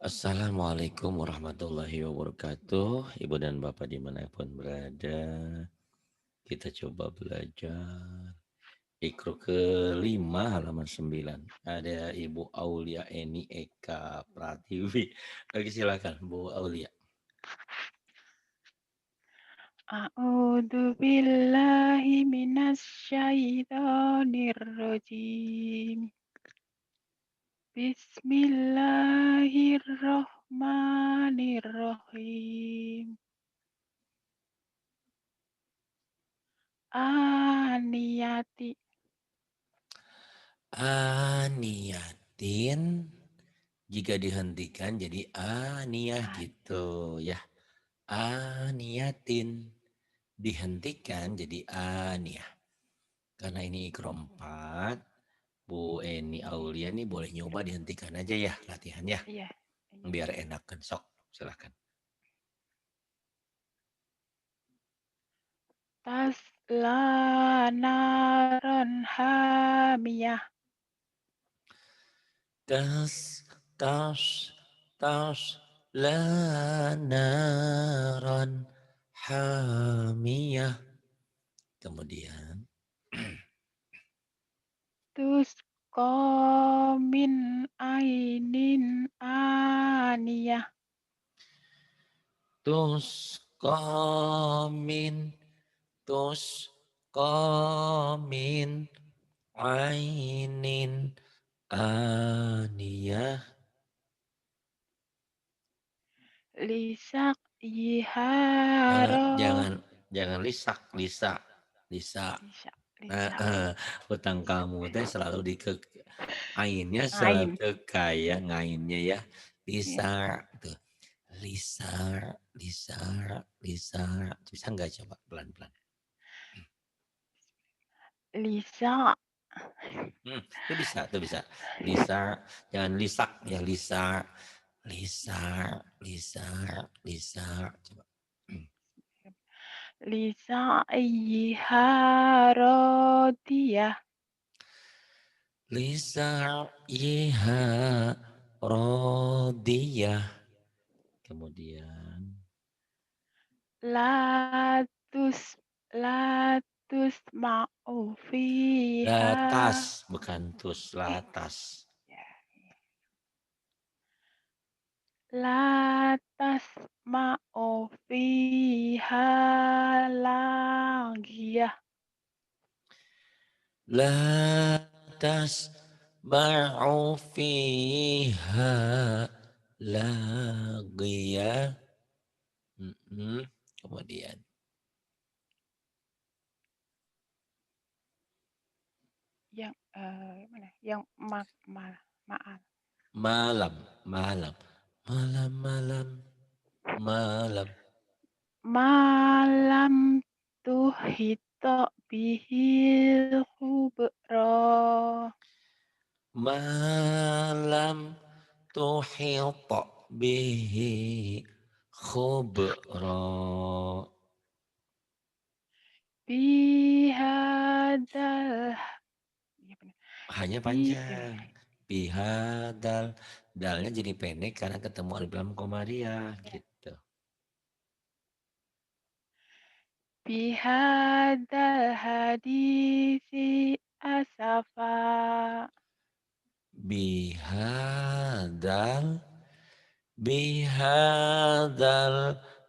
Assalamualaikum warahmatullahi wabarakatuh. Ibu dan Bapak dimanapun berada, kita coba belajar. Ikro kelima halaman 9. Ada Ibu Aulia Eni Eka Pratiwi. Oke, silakan Bu Aulia. A'udzu billahi minasyaitonir rajim. Bismillahirrahmanirrahim. Aniyati Aniyatin jika dihentikan jadi aniyah an, gitu ya. Aniyatin dihentikan jadi aniyah. Karena ini ikro 4, Bu Eni Aulia nih boleh nyoba dihentikan aja ya latihannya. iya, iya. Biar enak kan sok. Silahkan. Tasla naran hamiyah. Tas, tas, tas, lanaran hamiyah. Kemudian, Tusqamin ainin aniyah. tus komin, tus komin, ainin aniyah. Lisak yiharo. Jangan jangan lisak, lisa, lisa. Lisa, Nah, Lisa, hutang Lisa. kamu teh selalu ainnya Ain. selalu kayak ngainnya ya. Ya. Lisa tuh. Lisa, Lisa, Lisa. Bisa nggak coba pelan-pelan? Lisa, Itu bisa, itu bisa. Lisa, jangan lisak ya Lisa. Lisa, Lisa, Lisa. Coba. Lisa Iharodiyah. Lisa, Iha, Rodiyah. Kemudian Latus, latus ma'ufiha. latas, bukan tus, Eh, latas. ya. Latas ma'ufiha lagiyah. Latas ba'u fiha lagiyah. Kemudian Yang mana? Yang maaf. malam, malam, malam, malam, malam, Malam tuhito bihil kubro. malam tuhita bihi khubra. Bihadal. Iya benar. Hanya Bi, panjang. Bihadal. Dalnya jadi pendek karena ketemu alif lam komaria ya. gitu. Bihadal hadisi asafa. Bihadal bihadal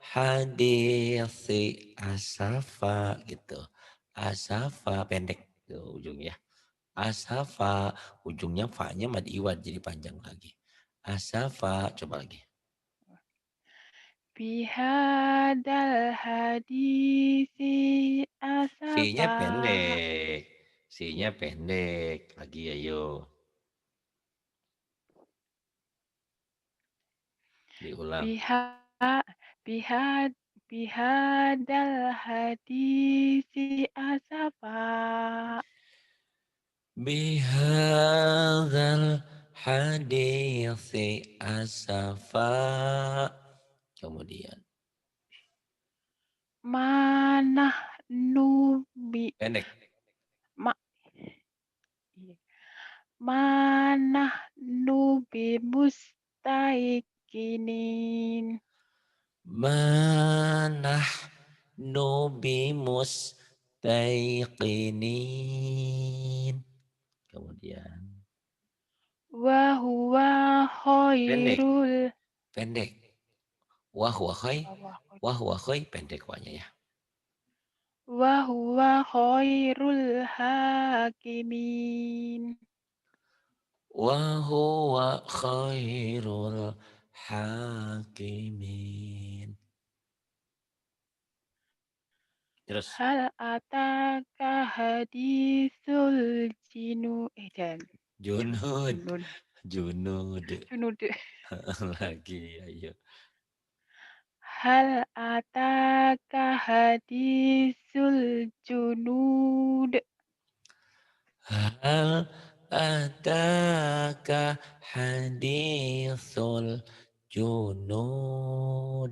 hadisi asafa gitu. Asafa pendek tuh ujungnya. Asafa ujungnya fa-nya mad iwad jadi panjang lagi. Asafa coba lagi. Bihadal hadisi V-nya asafa. pendek. C-nya Iya. pendek. Lagi ayo. Diulang. Biha bihad bihadal hadisi asafa. Bihadzal hadisi asafa. Kemudian Manah nubi pendek. ma, iya. Manah nubi mustaikin. mustaqinin. Manah nubi mustaiqinin. Kemudian Wa huwa pendek, khairul. pendek. Wahwa khay, Wa wahwa khay pendek wanya ya. huwa khairul hakimin. Wahwa khairul hakimin. Terus Hal ataka hadisul dan Junud, junun. Junud. Junud. Lagi ayo. Hal ataka hadisul junud. Hal ataka hadithul junud.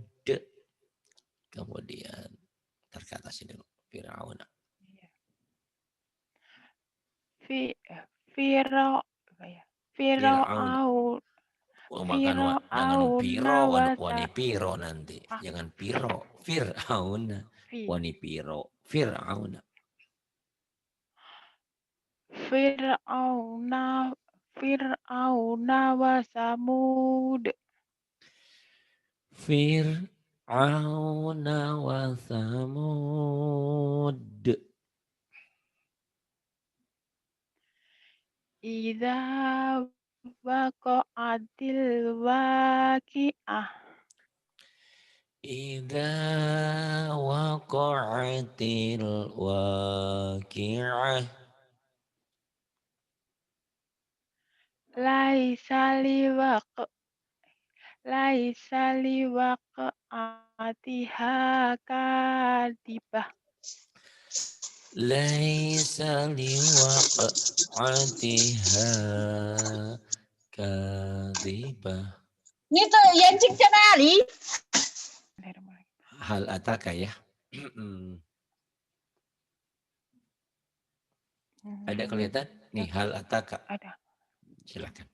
Kemudian terkata sini dulu. Fir'aun. Fi Firo apa ya? Fir'aun. Fir'aun Oh, makan jangan Fir'auna piro, wasa wani piro nanti. ah Jangan piro. Fir'aun. fi Wani piro. Fir'aun. Fir'auna Fir'auna wa Samud. Fir'aun wa Thamud. Idza waqa'atil waqi'ah. Idza waqa'atil waqi'ah. Laisa liwaq Laisa liwaqa'atiha kadibah. Laisa liwaqa'atiha kadhibah. Ini tuh yang cik Ali. Hal ataka ya. Ada kelihatan? Nih hal ataka. Ada. Silakan.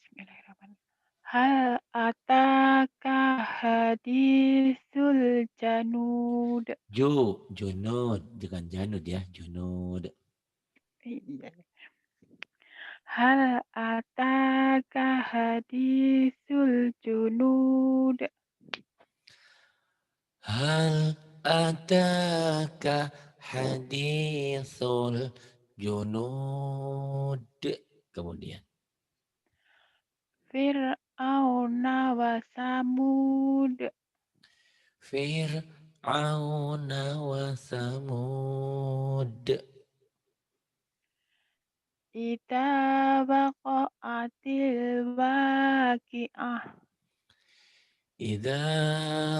Bismillahirrahmanirrahim. Hal ataka hadisul janud. Junud. Jangan janud ya. Junud. Iya. Hal ataka hadisul junud. Hal ataka hadithul junud. Kemudian. Fir'auna wa samud. Fir'aun wa Thamud. Ita waqa'atil waqi'ah. Idza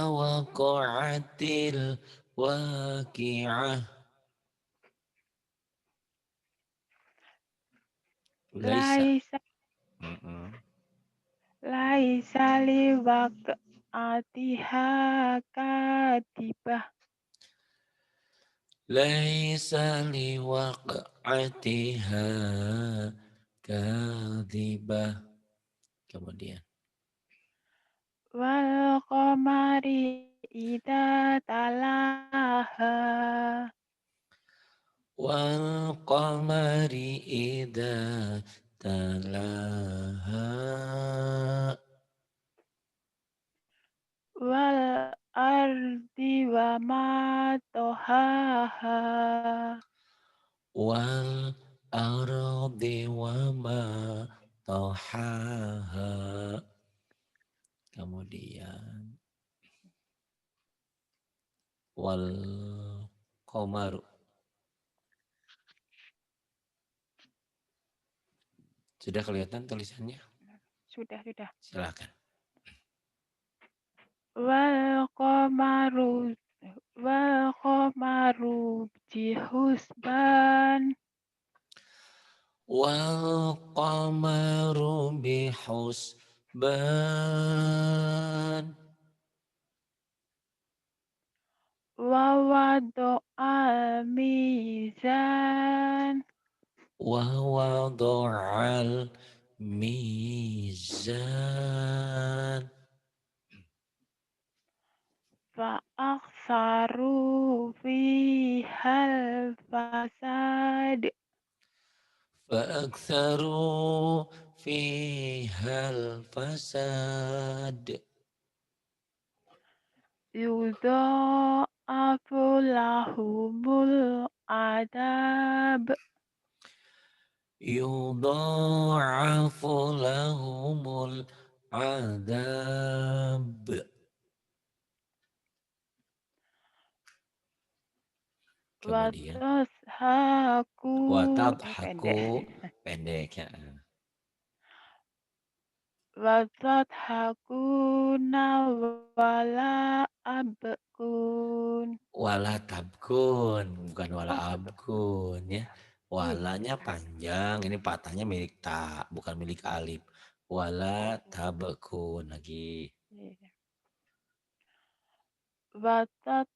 waqa'atil waqi'ah. Laisa. Laisa Laisa liwaqa'atiha kadibah. Laisa liwaqa'atiha kadhibah. Kemudian. Wal qamari idza talaha. Wal qamari idza talaha. Wal ardi wa ma tohaha. Wal ardi wa ma tahaha. Kemudian wal qamaru. Sudah kelihatan tulisannya? Sudah. Silakan. Wal qamaru bihusban. Wal qamaru bihusban. Wa wadu'al mizan. Wa wada'al Mizan. فأكثروا فيها الفساد فأكثروا فيها الفساد. يضاعف لهم العذاب يضاعف لهم العذاب. Kemudian pendek watadhaku pendek ya. watadhakuna wala abkun Wala tabkun, bukan wala tabkun abkun ya. Walanya salah panjang, ini patahnya milik ta, bukan milik alif. Wala oh tabkun lagi. iya. Watad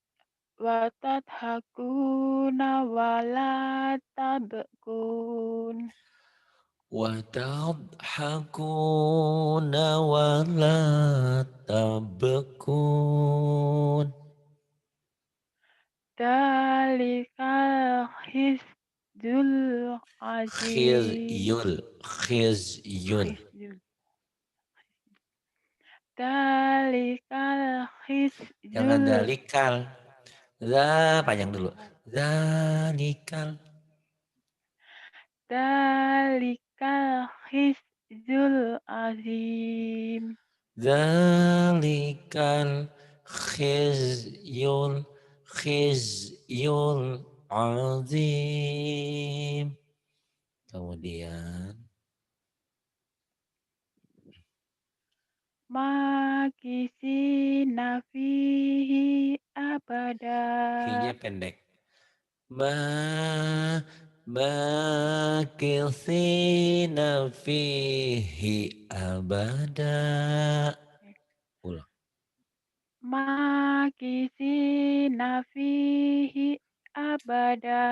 watadhakuna wala tabkun وتضحكون ولا تبكون. dalikal khizyul azim Khizyul, khizyun. khizyul dalikal Jangan khizyul dalikal. Panjang dulu. Zalikal. dalikal khizyul azim Zalikal khizyul azim. Kemudian makisina fihi abada hi-nya pendek. Makithina fihi abada. Ulang. makisina fihi abada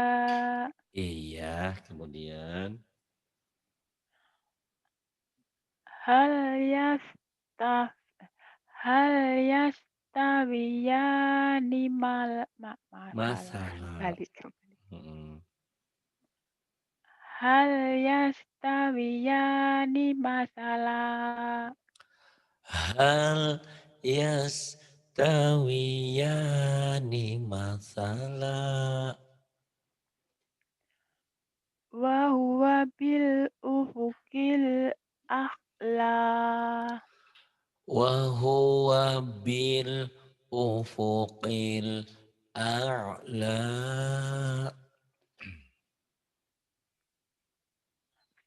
Iya, kemudian hal yastaf hal yastawiyani masalah masalah. balik Mm. hal yastawiyani masalah Hal yastawiyani masalah. wa huwa bil ufukil a'la Wahuwa bil ufuqil a'la.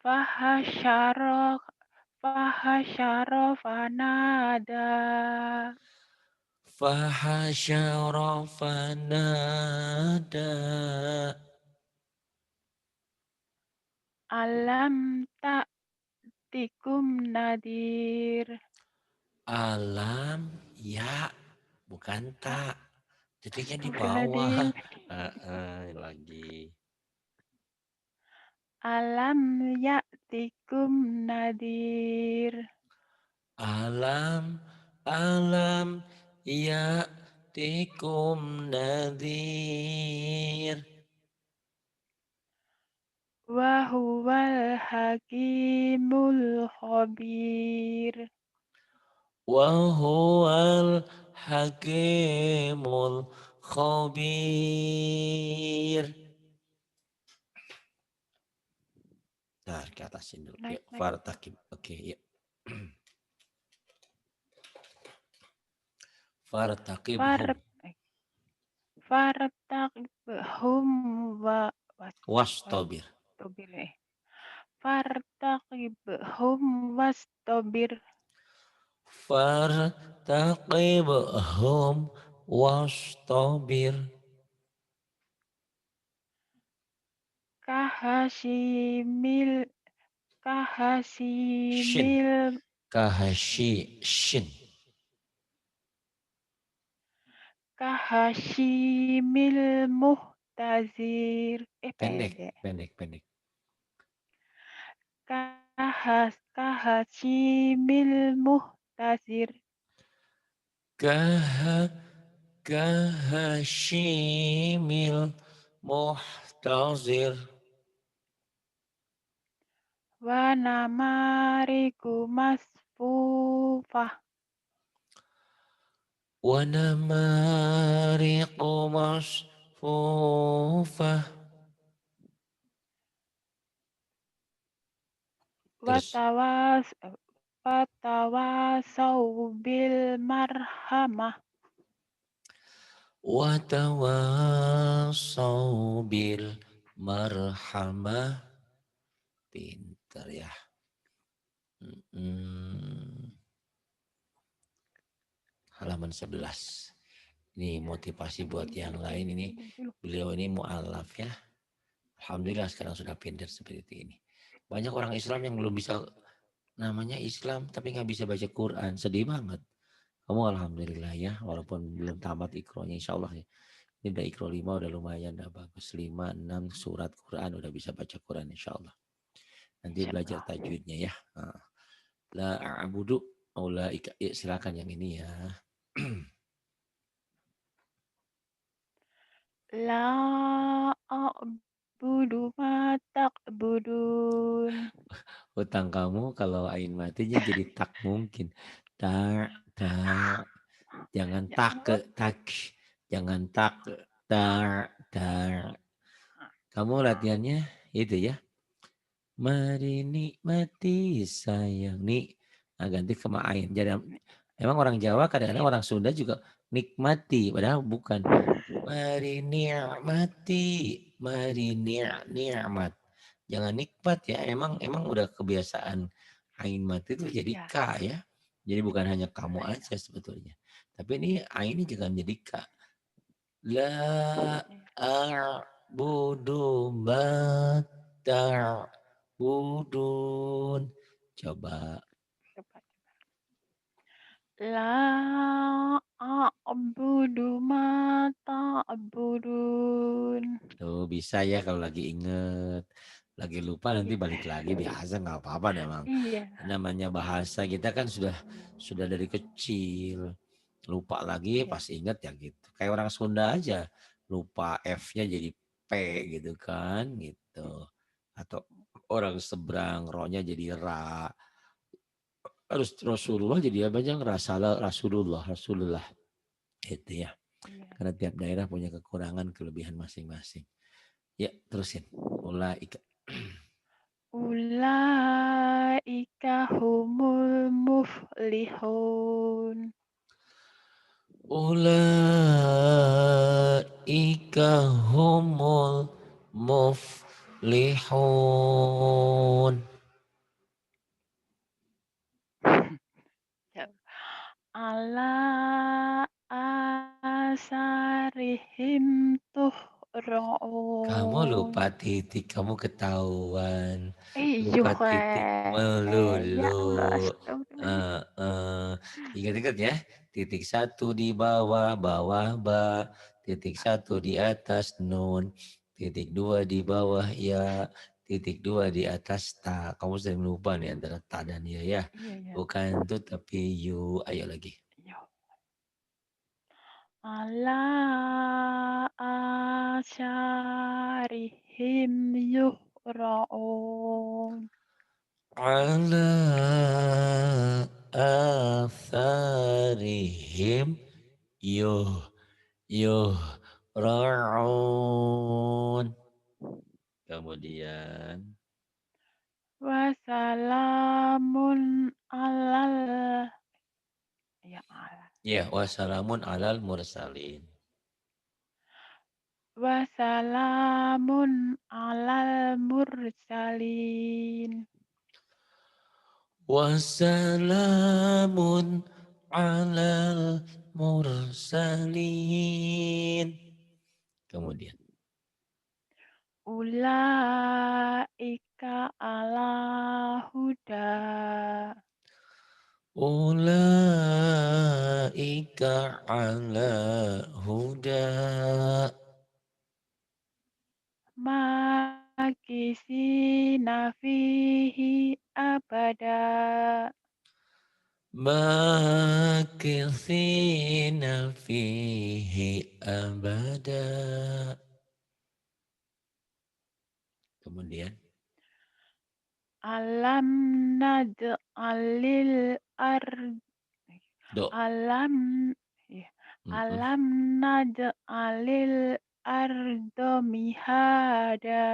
fahasyara fahasyara fanada Fahasyara fanada. alam ta'tikum nadir Alam ya, bukan hah tak. Titiknya di bukan bawah. nadir Lagi. alam ya'tikum nadir Alam ya tikum nadir. wa huwal hakimul khabir Wahuwal hakimul khabir. Nah, ke atasin dulu. naik Yuk, naik fartakib. Oke, yuk. far Fartakibhum. fartaqibhum wa Wastobir. wastobir fartaqibhum wastobir Fartaqibhum wastobir. kahasimil Shin. kahasimil Kahashi. Shin. kahashimil muhtazir Pendek, pendek pendek, pendek. kahashimil muhtasir. Kah kahashimil muhtazir. Wa namariku masfufah. Wa namariqu masfufah. Terus Watawasau bil marhamah. wa tawassaw bil marhamah. Pintar ya. Halaman 11. Ini motivasi buat yang lain ini. Beliau ini mu'alaf ya. Alhamdulillah sekarang sudah pintar seperti ini. Banyak orang Islam yang belum bisa namanya Islam tapi nggak bisa baca Quran. Sedih banget. Kamu alhamdulillah ya walaupun belum tamat ikronya insya Allah ya. Ini udah ikro 5 udah lumayan udah bagus. 5, 6 surat Quran udah bisa baca Quran insya Allah. Nanti belajar tajwidnya ya. La a'budu aulaika. Ya, silakan yang ini ya. La a'budu ma ta'budun. Hutang kamu kalau ain matinya jadi tak mungkin. Tak, tak. Jangan Ya tak ke Allah. tak. Jangan tak tak tak. Kamu latihannya itu ya. Mari nikmati sayang nih. Nah, ganti ke ain. Jadi emang orang Jawa kadang-kadang orang Sunda juga nikmati padahal bukan. Mari nikmati, mari nikmat. Jangan nikmat ya. Emang udah kebiasaan ain mati itu jadi Ya, k ya. Jadi bukan hanya kamu ya, aja sebetulnya. Tapi ini ain ini juga menjadi k. La ya. a'budu ma ta'budun. Coba. Coba. La a'budu ma ta'budun. Tuh bisa ya kalau lagi inget. Lagi lupa nanti Iya. balik lagi biasa nggak apa-apa memang. Iya. Namanya bahasa kita kan sudah dari kecil. Lupa lagi Iya. pas inget ya gitu. Kayak orang Sunda aja. Lupa F-nya jadi P gitu kan gitu. Atau orang seberang rohnya jadi ra. Harus Rasulullah jadi apa aja ngerasa Rasulullah itu ya. Iya. Karena tiap daerah punya kekurangan kelebihan masing-masing. Ya terusin. Mulai Ulaika humul muflihun. Ulaika humul muflihun. Ya. Ala asarihim Kamu tuhro'un. lupa titik, kamu ketahuan. Iyuh, Lupa titik ya melulu. Allah, astagfirullahaladzim. Ingat-ingat ya. Titik 1 di bawah, bawah ba. Titik 1 di atas nun. Titik 2 di bawah ya. Titik 2 di atas ta. Kamu sering lupa nih antara ta dan ya ya. Iya, ya. Bukan itu tapi you. Ayo lagi. Ya. Ala asyarihim yuhra'un. Ala atharihim yuh yuh ra'un. Kemudian Wassalamun alal ya Allah. ya wassalamun alal mursalin. Wassalamun alal mursalin. Wassalamun alal mursalin. Kemudian Ulaika ala huda. ulaika ala huda. Makisina fihi abada. Makithina fihi abada. Kemudian Alam naj'alil do. alam ya, Mm-mm. alam naj'alil arda mihada.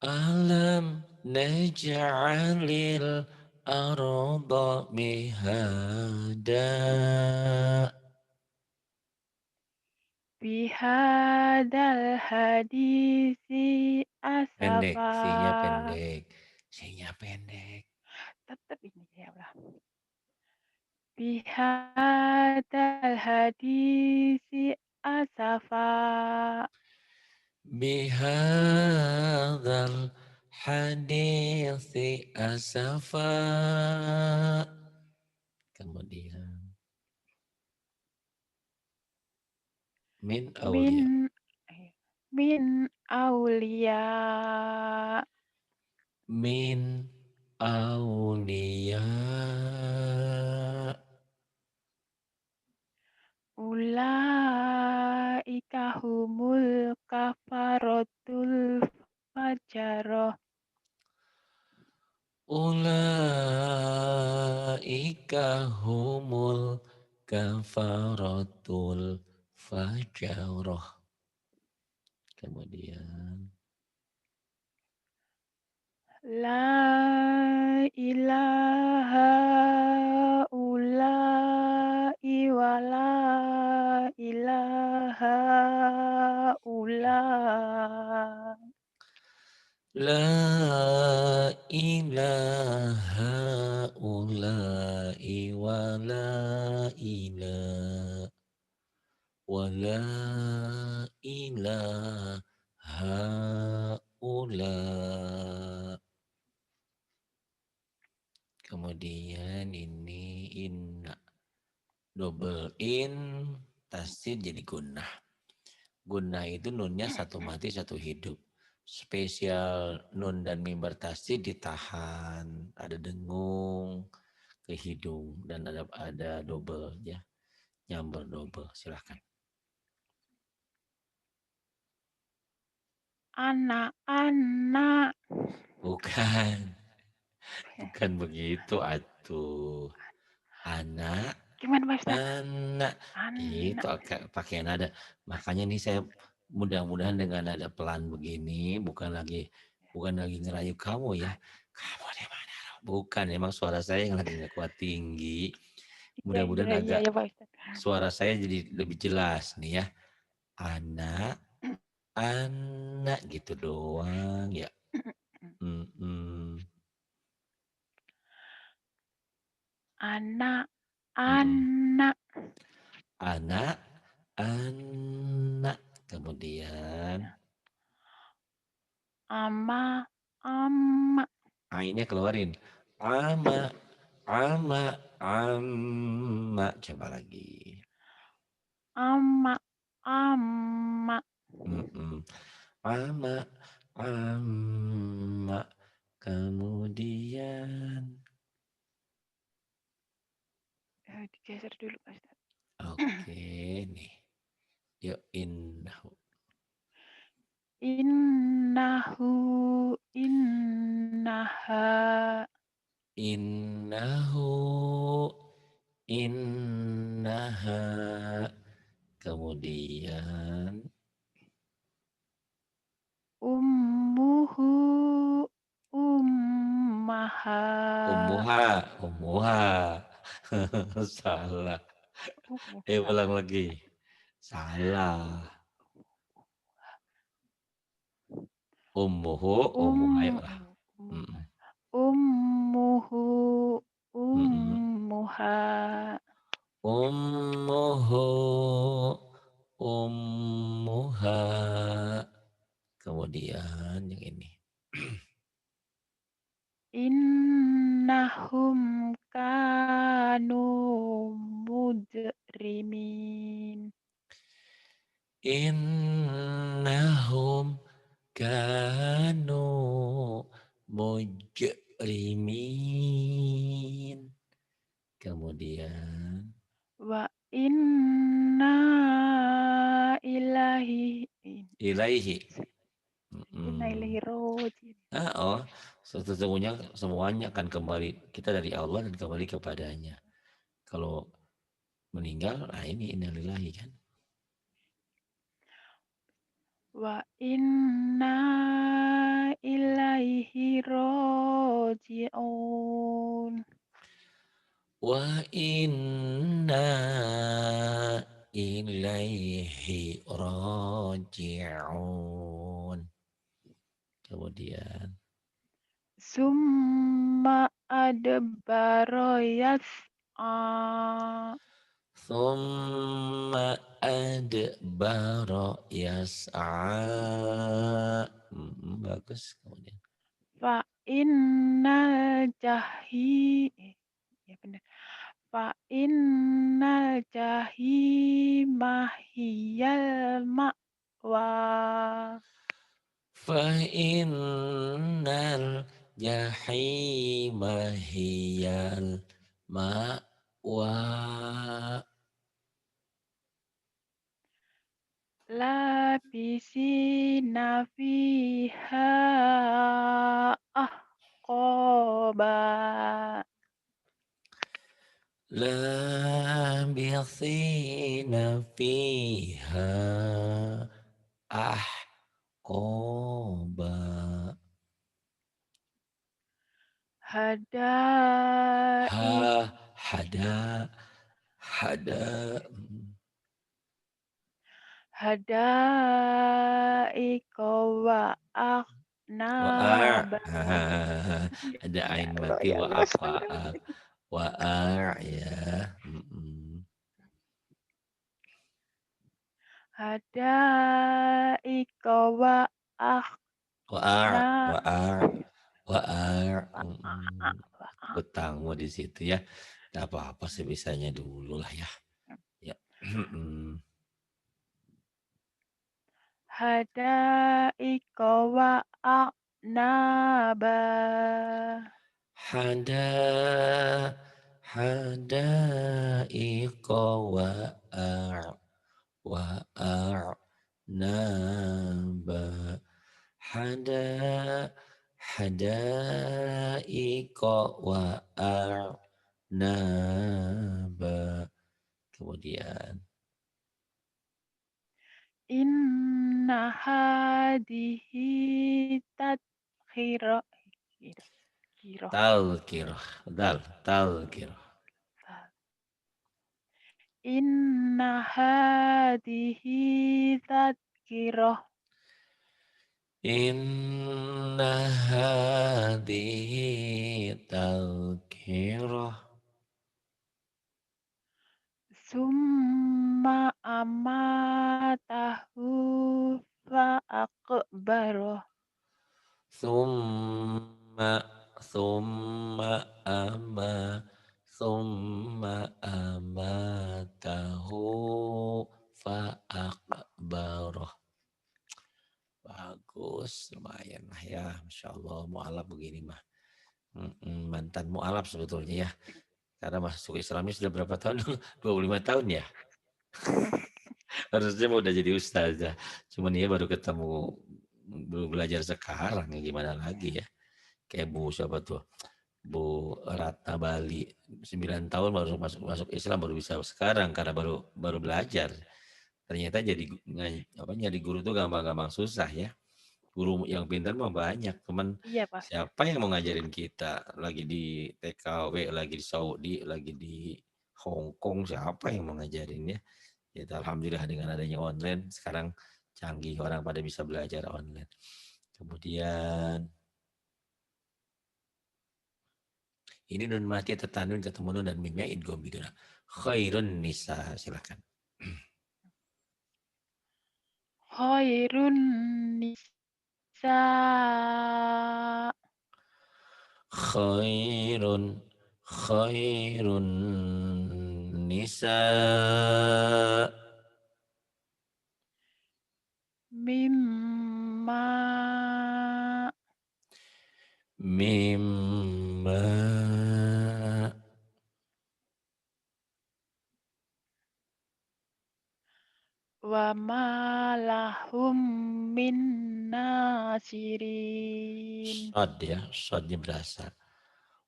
Alam naj'alil arda mihada. Bihadal hadisi Pendek, asafa. sinya pendek. Sinya pendek. Tetap ini ya Allah. Bihadal hadisi asafa. Bihadzal hadithi asafa. Kemudian min aulia. Min min aulia Min aulia. ulaika humul kafarotul fajaroh. Ulaika humul kafaratul fajarah. Kemudian La ilaha ula'i wa la ilaha ula. la ilaha ula'i wa la ilaha wa la ilaha ula. Kemudian ini inna. Double in, tasdid jadi gunnah. Gunnah itu nunnya satu mati satu hidup. Spesial nun dan mim bertasdid ditahan, ada dengung ke hidung dan ada double ya, nyamber double. Silahkan. Anak-anak. Bukan, bukan begitu atuh. Anak, Gimana Pak Ustaz? anak itu Anak. pakai nada. Makanya nih saya mudah-mudahan dengan nada pelan begini bukan lagi ngerayu kamu ya. Kamu di mana? Bukan, emang suara saya yang lagi nggak kuat tinggi. Iya Mudah-mudahan iya iya agak ya Pak Ustaz. suara saya jadi lebih jelas nih ya. Anak, anak gitu doang ya. Mm-mm. Anak, Mm-mm. anak, Anak, anak. Kemudian ama, ama, ainnya keluarin. Ama, ama, ama. Coba lagi. ama, ama. Mm-mm. Ama, ama. Kemudian. Digeser dulu Pak Ustaz. Oke nih. Yuk innahu. Innahu, innaha, Innahu. Innaha. Kemudian. ummuhu, ummaha, Umuha. Umuha. Salah. ummuha, Ulang lagi. Salah. Ummuhu, umuha um, lah. ummuha, Mm-mm. ummuhu, Mm-mm. ummuha. Ummuhu, ummuha. Kemudian yang ini. Innahum kanu mujrimin. Innahum kanu muslimin. Kemudian Wa inna ilahi ilaihi. inna ilaihi rojiun. Oh, sesungguhnya semuanya akan kembali, kita dari Allah dan kembali kepadanya. Kalau meninggal, ini innalillahi kan. Wa inna ilaihi rojiun. Wa inna ilaihi raji'un. Kemudian Summa adbaro yas'a. Thumma adbara yas'a. Bagus. Kemudian Fa innal ya benar. Fa innal jahimah hiyal ma'wa. fa innal jahima hiyal ma'wa. Labisina fiha ahqaba. Labithina fiha ahqaba. Hadai Hada hadaika wa aknaba. ada Ya ain Allah, mati ya wa Allah. apa ya. Hadaika wa wa aknaba. Utangmu di situ ya. Tidak apa-apa sebisanya dulu lah ya. Ya. Hadaika wa aknaba. Hada hadaiqa wa'arnaba. Hadaiqa wa'arnaba. Kemudian Inna hadihi tadkhira. Kira. talqirah. Talqirah. Inna hadihi tadkhirah. Inna hadhihi talqirah. Summa amatahu fa akbarah. Summa summa amatahu fa'akbarah. Bagus, lumayan lah ya, Masya Allah. Mu'alaf begini mah. Mantan mu'alaf sebetulnya ya. Karena masuk Islamnya sudah berapa tahun? 25 tahun ya. Harusnya mau udah jadi ustazah. Cuman dia baru ketemu, baru belajar sekarang ya, gimana lagi ya. Kayak Bu siapa tuh? Bu Ratna Bali 9 tahun baru masuk Islam, baru bisa sekarang karena baru belajar. Ternyata nyari guru tuh gampang-gampang susah ya. Guru yang pintar mah banyak, cuman Iya, Pak. siapa yang mau ngajarin kita? Lagi di TKW, lagi di Saudi, lagi di Hong Kong, siapa yang mau ngajarin ya? Ya alhamdulillah dengan adanya online sekarang canggih, orang pada bisa belajar online. Kemudian ini nun mati atau tanun ketemu nun dan mimnya idgham biduna. Khairun nisa, silakan. Khairun nisa. Khairun nisa. Mimma. Mim wa ma lahum min nasirin. Sod ya, sodnya berasa.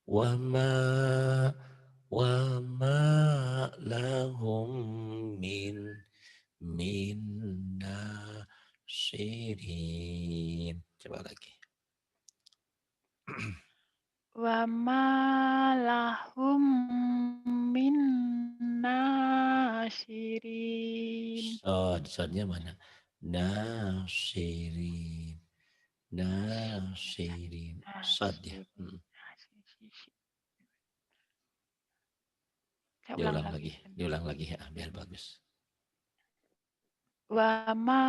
Wama wama lahum min minna syirin. Coba lagi. Wa ma lahum min nasirin. Sodnya mana? Nasirin. Nasirin. Sod ya. Nasirin. Saya ulang lagi. Diulang lagi ya, biar bagus. Wa ma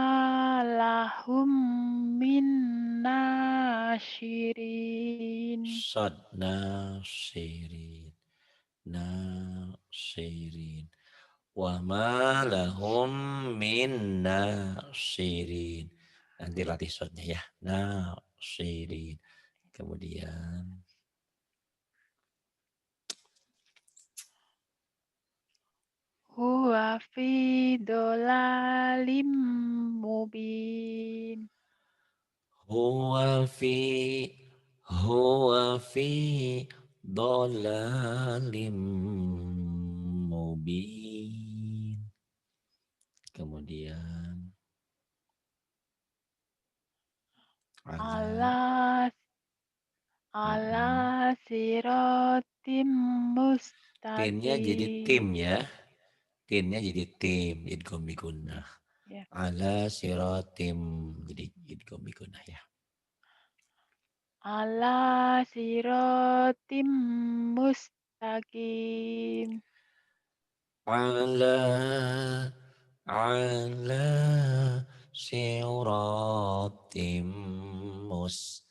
lahum min nasirin. Sod nasirin. Nasirin. Wa ma lahum min nasirin. Nanti latih sodnya ya. Nasirin. Kemudian Huwa fi dolalim mubin. huwa fi huwa fi dhalalim mubin. Kemudian ala Ala ala sirotim tinnya jadi tim mustaqim. ya. Tinnya jadi tim, idgham bigunah. Ya. Ala sirotim, jadi idgham bigunah ya. Ala sirotim mustaqim. Ala ala siratim mustaqim.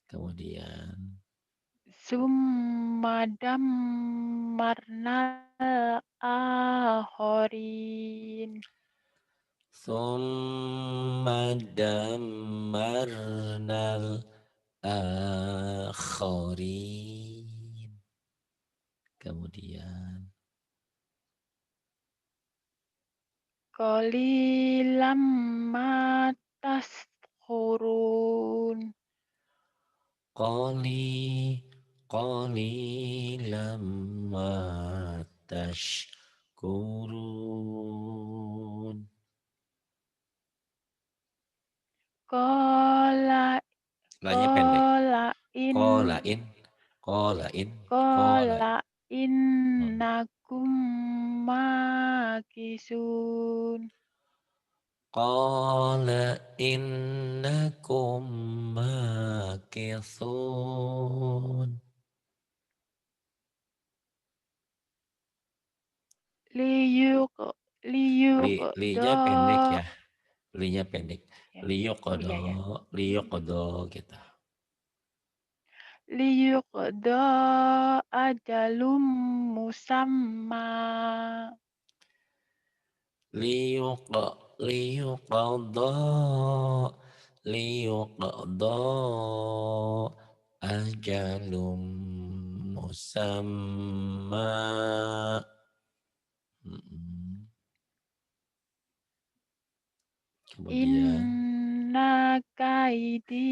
Kemudian Summadam marnal ahorin. summa dammarnal akharin. Kemudian Qalilam matas khurun. qalilam ma tashkurun. Qala Lanya pendek. qala in Qolain, qolain, qola. qala innakum makisun. Qala innakum makithun. Liyuq Linya liyuqda. pendek ya. Linya pendek. Ya. Oh Liyuqda, iya ya. liyuqda gitu. Liyuqda ajalum musamma. Liyuq liyuqda liyuqda ajalum musamma. Mm-mm. Kemudian Inna kaidi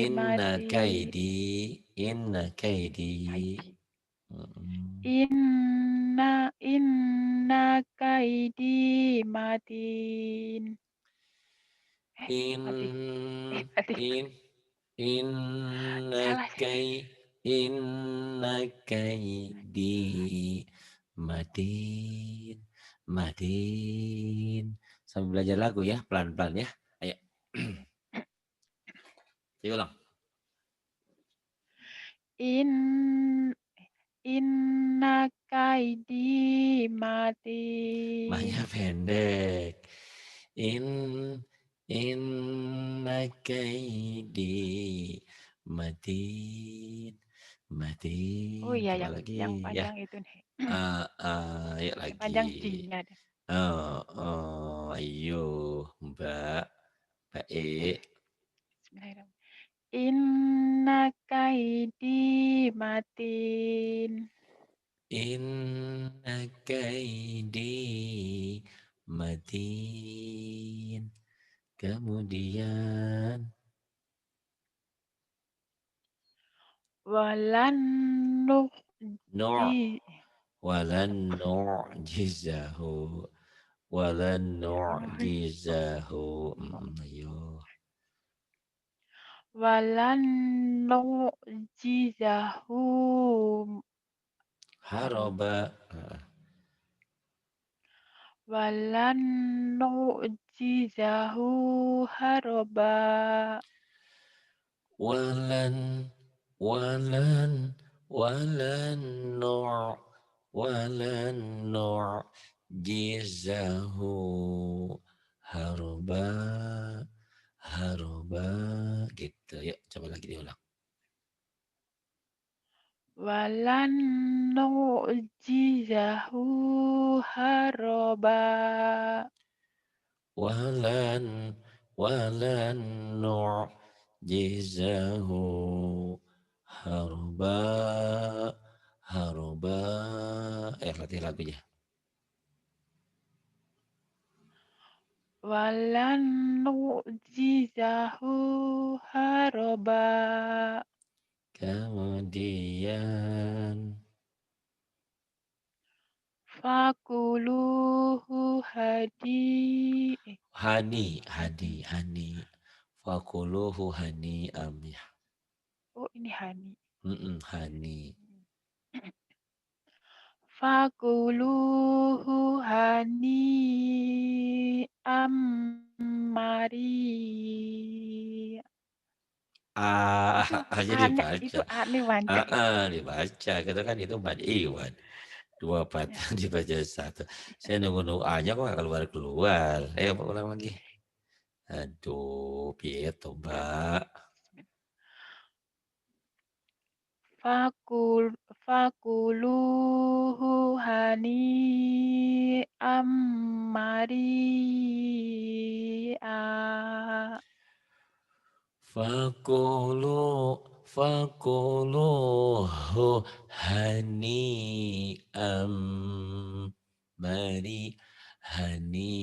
inna matin. kaidi inna kaidi. Kaidi. Mm-mm. Inna kaidi matin. In Mati. Mati. in inna Salah. kai inna kaidi matin matin. Sambil belajar lagu ya, pelan-pelan ya. Ayo. Ulang. In inna kaidi matin. Mahnya pendek. In inna kaidi matin matin. Oh iya Coba yang lagi ya. panjang itu nih. Ayo Yang lagi. panjang J-nya deh. Ayo Mbak E. Bismillahirrahmanirrahim. Inna kaidi matin. Inna kaidi matin. Kemudian Walan nur nu'ji walan nu'jizahu walan nu'jizahu. Ayo. walan nu'jizahu Haroba. walan nu'jizahu haroba. Walan walan walan nur walan nur jizahu haroba haroba gitu. Yuk coba lagi diulang. Walan nu'jizahu haroba. Walan walan nur jizahu haroba haroba. Latih lagunya. Walan nu'jizahu haroba. Kemudian Fakuluhu hadi. hani fakuluhu hani ya. Oh ini hani. Hani Fakuluhu hani ammari. Itu aja aneh, itu dibaca. aneh wancak itu. Dibaca gitu kan, itu Iwan. Dua Ya. patah dibaca satu. Saya nunggu A-nya kok nggak keluar. Ayo ulang lagi. Aduh, piye to, Mbak? Fakuluhu hani ammari. Fakuluhu hani mari hani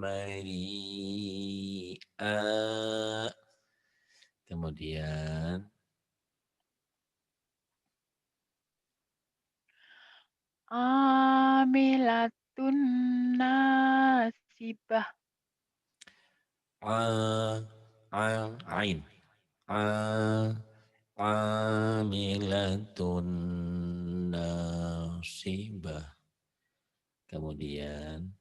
mari kemudian Amilatun nasibah. a ain amilatun nasibah. Kemudian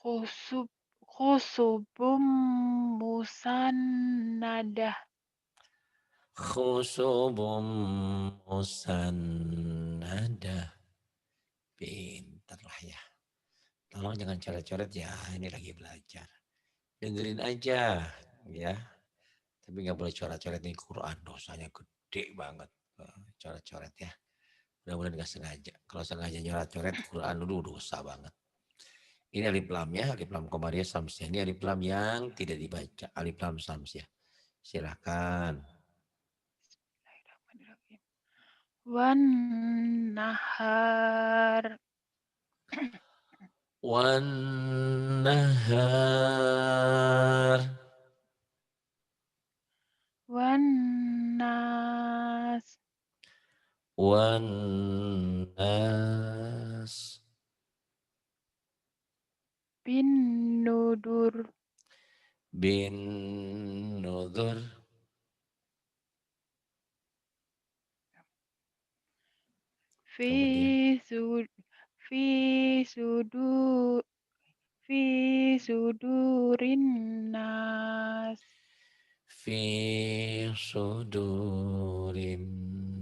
Khusub khusubum musannadah. khusubum musannada. Pintar lah ya. Tolong jangan coret-coret ya. Ini lagi belajar. Dengerin aja ya. Tapi nggak boleh coret-coret nih Quran. Dosanya gede banget. Coret-coret ya. Mudah-mudahan nggak sengaja. Kalau sengaja coret-coret Quran dulu dosa banget. Ini alif lam ya. Alif lam komariah samsnya. Ini alif lam yang tidak dibaca. Alif lam samsnya. Silahkan. Bismillahirrahmanirrahim. Wan nahar. Wan nahar. Wan nas. Wan nas. Bin nudur. Bin nudur. Fi Kemudian sud. Fi sudur. Fi sudurin nas. fi sudurin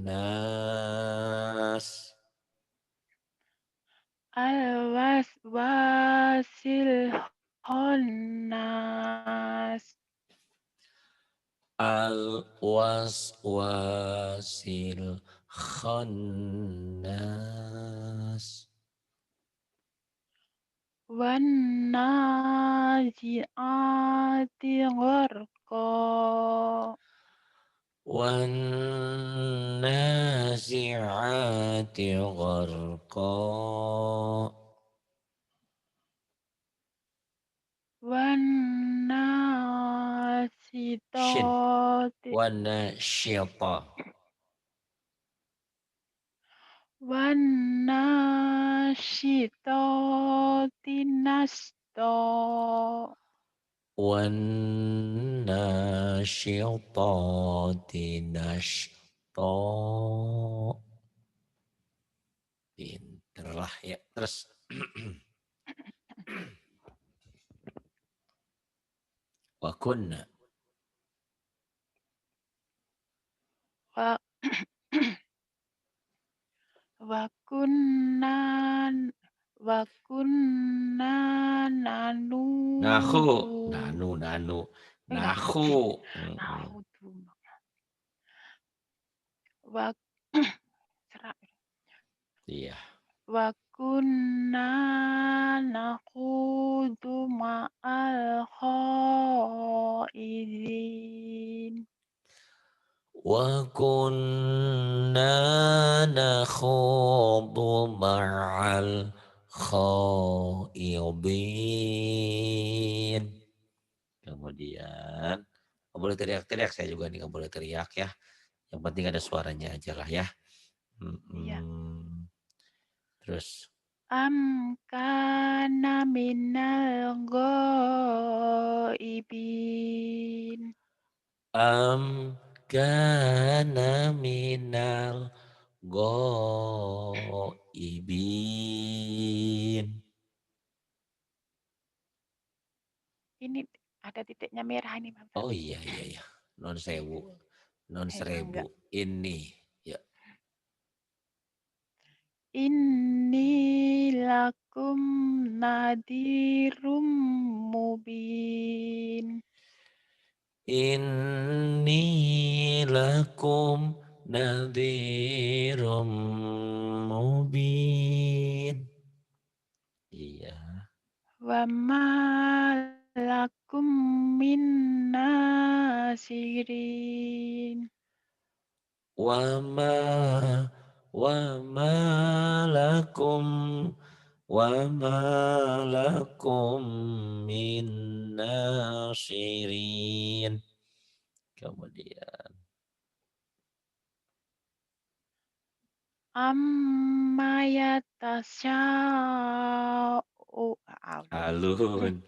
nas. Al wasil honnas. Al waswasil khannas. wan nazi'ati gharqa, wan nazi'ati gharqa, wan shin, nasitati wan nasyita, wan nasyitati nashta, wan nasyitati nashta. Pinter lah ya. Terus wa kunna, wa wa kunna wa kunna nahu, nanudu nanu, nah nahu. nahudu wa serak Iya. wa kunna nakhudu ma'al khaidin Wa kunna nakhudu ma'al khaidin. Kemudian, nggak boleh teriak-teriak, saya juga nih nggak boleh teriak ya. Yang penting ada suaranya aja lah ya. iya Terus, am kana minal ghaibin am kana minal ghaibin. ini ada titiknya merah ini Bang. Oh iya. Non sewu, non seribu. Enggak. Ini ya. Inni lakum nadirum mubin. Inni lakum nadhirum mubin. Iya. Wa ma lakum min nasirin. Wa ma wa ma lakum wa ma lakum min nasirin. Kemudian Amma yatasya'u. Udah. alun.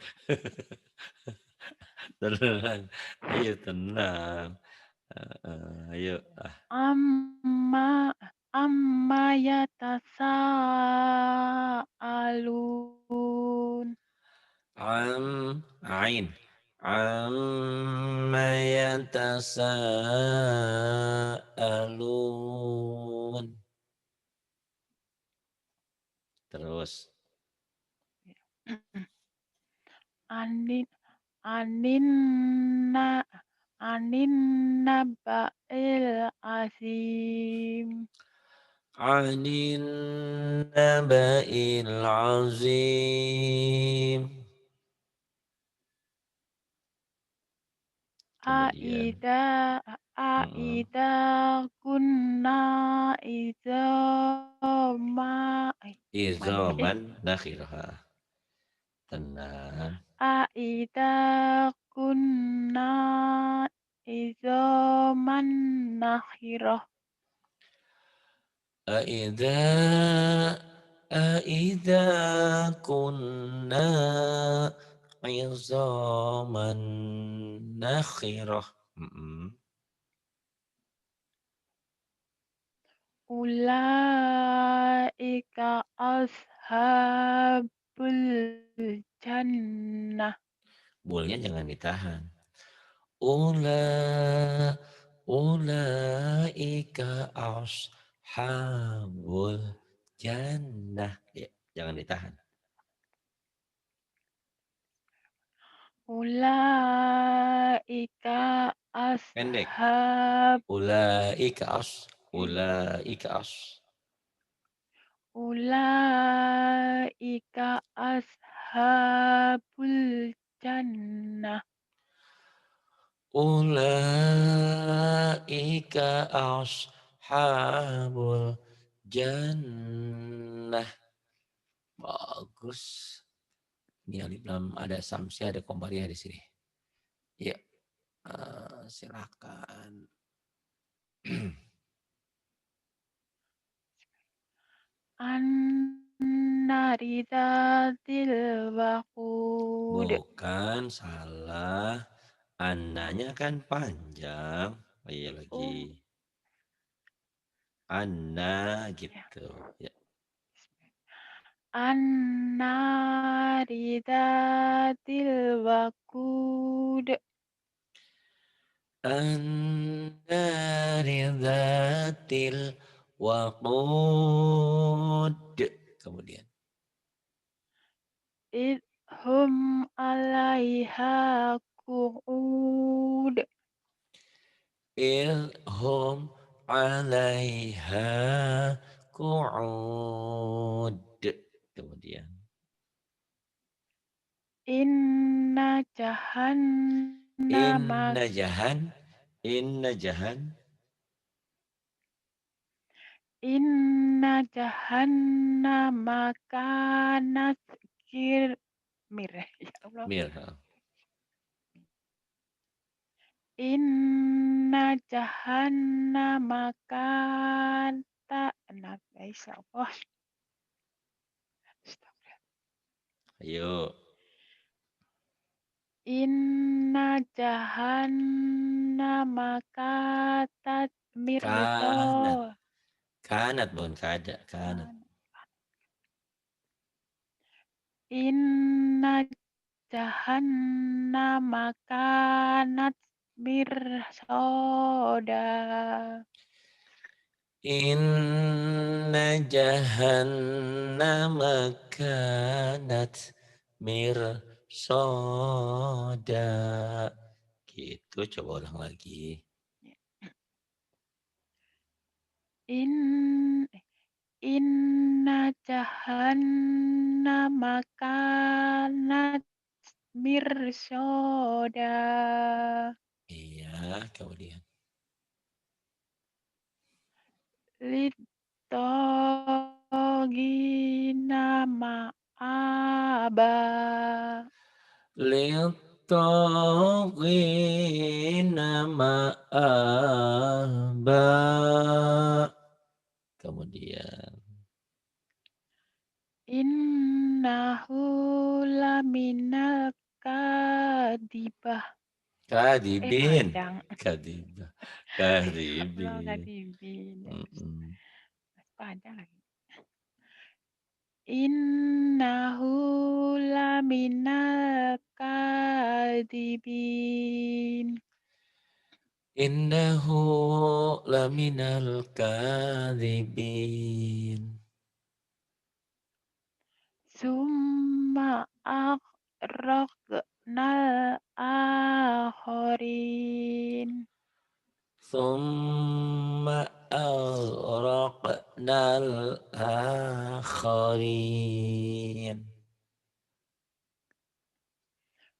Tenang. Ayo tenang. Ayo. Amma amma yatasaalun. Ain. Amma yatasaalun. Terus. Anin anin na anin naba'il azim. Anin naba'il azim. Kemudian. Aida kunna izama gimana ini? Izaman nakhirha. Tenang. Aida kunna izaman nakhirah. Aida Aida kunna izaman nakhirah. Ulaika ashabul jannah. Bolnya jangan ditahan. Ulaika ashabul jannah. Ya, jangan ditahan. Ulaika Pendek. ashab Ulaika Ulaika ashabul jannah. Ulaika ashabul jannah. Bagus. Ini alif lam ada samsi, ada komariah di sini. Ya, silakan. An-nari dzatil waqud. Bukan, salah. Annanya kan panjang. Oh iya Oh, lagi. Anna ya. gitu. Ya. An-nari dzatil waqud. An-nari dzatil waqud. Kemudian. Idhum 'alaiha qu'ud. Idhum 'alaiha qu'ud. Kemudian. Inna jahannama Inna jahan. Inna jahan. Inna jahannama kanat mir. Ya Allah. Mir. Inna jahannama kanat ya Allah. Astagfirullah. Ayo. Inna jahannama kanat mirso. Kanat. Kanat bukan kada. Kanat. Inna jahannama kanat mirsoda. Inna jahannama kanat mirsoda. Gitu, coba ulang lagi. In inna jahannama kanat mirsoda. Iya, kemudian. Litogina ma'aba. Litaghina ma'aba. Kemudian. Innahu laminal kadibah. Kadibin. Panjang. Kadibah. Allah Kadibin. kadibin. Mm-mm. Panjang lagi. Innahu laminal kadibin. Innahu laminal kadhibin. Summa aghraqnal akharin. Thumma aghraqnal akharin.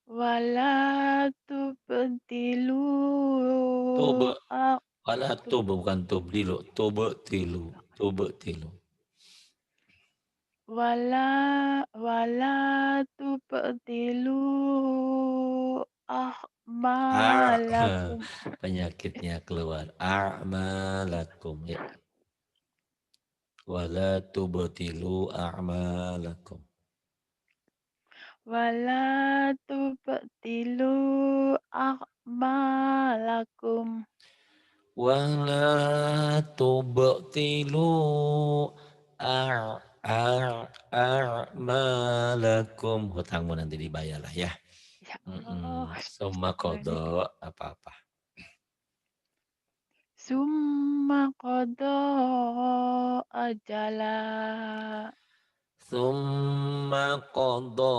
Wala tubtilu Tub, wala tub tub bukan tubdilu. Tubtilu. Tubtilu. wala tubtilu Ah, ahmalakum. penyakitnya keluar. A'malakum. Ya. Wala tubtilu a'malakum. Wala tubtilu ahmalakum. Wala tubtilu a'malakum. Hutangmu nanti dibayar lah ya. Ya Allah, Summa astagfirullahaladzim. kodo apa-apa. Summa qada ajala. Summa kodo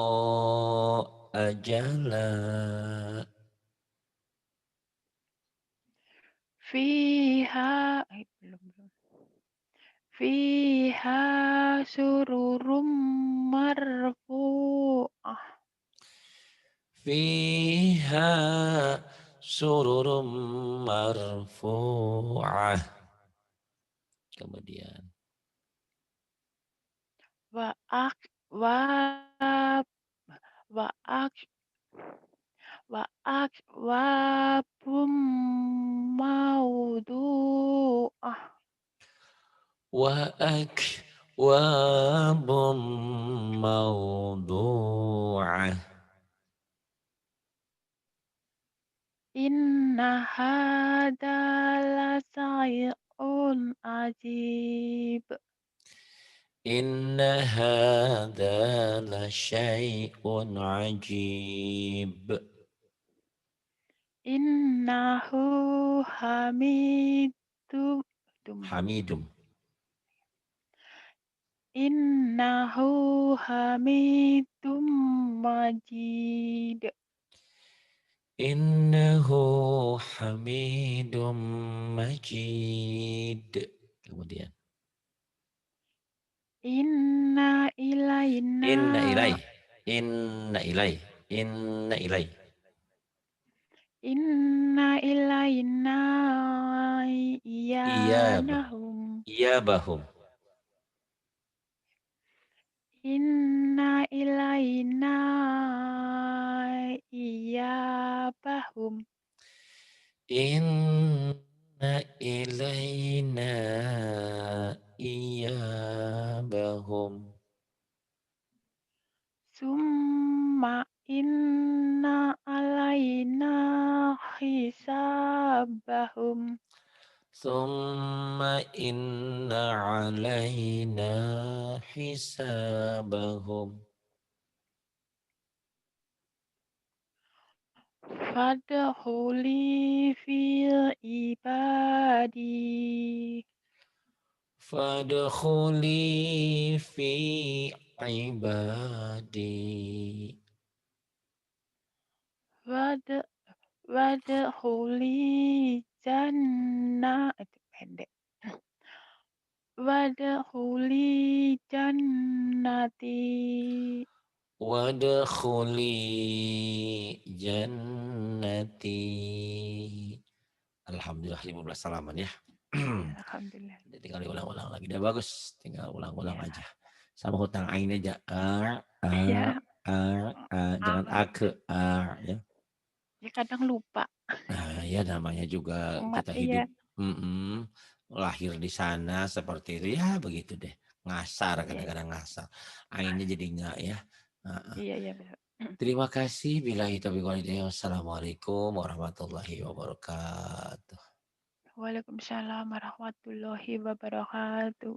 ajala. Fiha belum. Fiha sururum marfu'ah. Fiha sururum marfu'ah. Kemudian Wa ak wa wa ak wa ak wa bum maudu'ah. wa akwabum mawdu'ah. Inna hada la sai'un ajib. Inna hadha la syai'un ajib. Innahu hamidum. Hamidum. Innahu hamidum majid. Innahu hamidum majid. Kemudian Inna ilaina inna ilaih. Inna ilaih. Inna ilaih. Inna ilaina Iyabah. iyanahum. Iyabahum. Inna ilaina iyabahum. Inna ilaina iyabahum. Summa inna alaina hisabahum. Summa inna alaina hisabahum. Fadkhuli fil ibadi. Fadkhuli fi ibadi. Wad Wadkhuli jannah itu pendek. Wadkhuli jannati. Wadkhuli jannati. Alhamdulillah 15 halaman ya. Alhamdulillah. Tinggal diulang-ulang lagi. Udah bagus. Tinggal ulang-ulang Ya. aja. Sama hutang ain aja. Ya. Jangan ke ya. Ya kadang lupa. Nah, ya namanya juga Umat kita iya. hidup lahir di sana seperti itu ya begitu deh. Ngasar Iya, kadang-kadang ngasar. Ainnya jadi enggak ya. iya, iya betul. Terima kasih. Billahi taufiq wal hidayah. Wassalamualaikum warahmatullahi wabarakatuh. Waalaikumsalam warahmatullahi wabarakatuh.